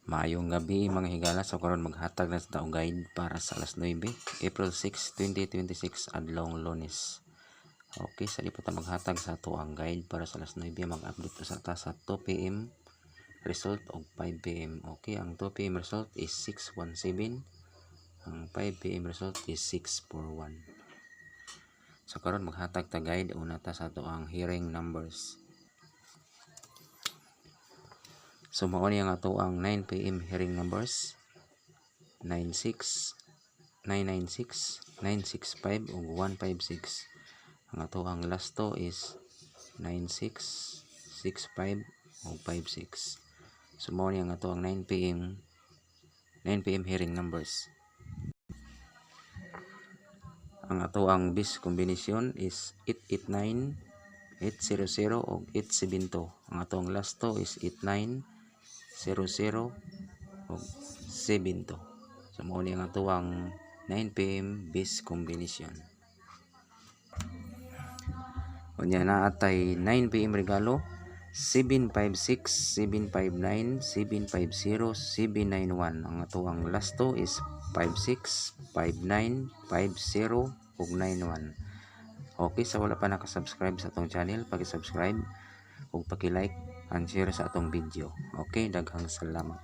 Maayong gabi mga higala, so karon maghatag na sa taong guide para sa alas 9, April 6, 2026 adlong Lunes. Okay, sa lipat na maghatag sa ato ang guide para sa alas 9, mag-update sa ta sa 2 PM result og 5 PM. Okay, ang 2 PM result is 617, ang 5 PM result is 641. So karon maghatag ta guide, una ta sa ato ang hearing numbers. So mao ni ang ato ang 9 PM hearing numbers: 96, 996, 965 ug 156. Ang ato ang last two is 96, 65 ug 56. So mao ni ang ato ang 9 PM hearing numbers. Ang ato ang best combination is 889, 800 ug 872. Ang ato ang last two is 89, 00 ug 72. So mao ni ang ato ang 9 PM best combination. Unya na atay 9 PM regalo: 756, 759, 750, 791. Ang ato ang last two is 56, 59, 50 ug 91. Okay, sa wala pa nakasubscribe sa atong channel, paki-subscribe ug paki-like and share sa atong video. Okay, daghang salamat.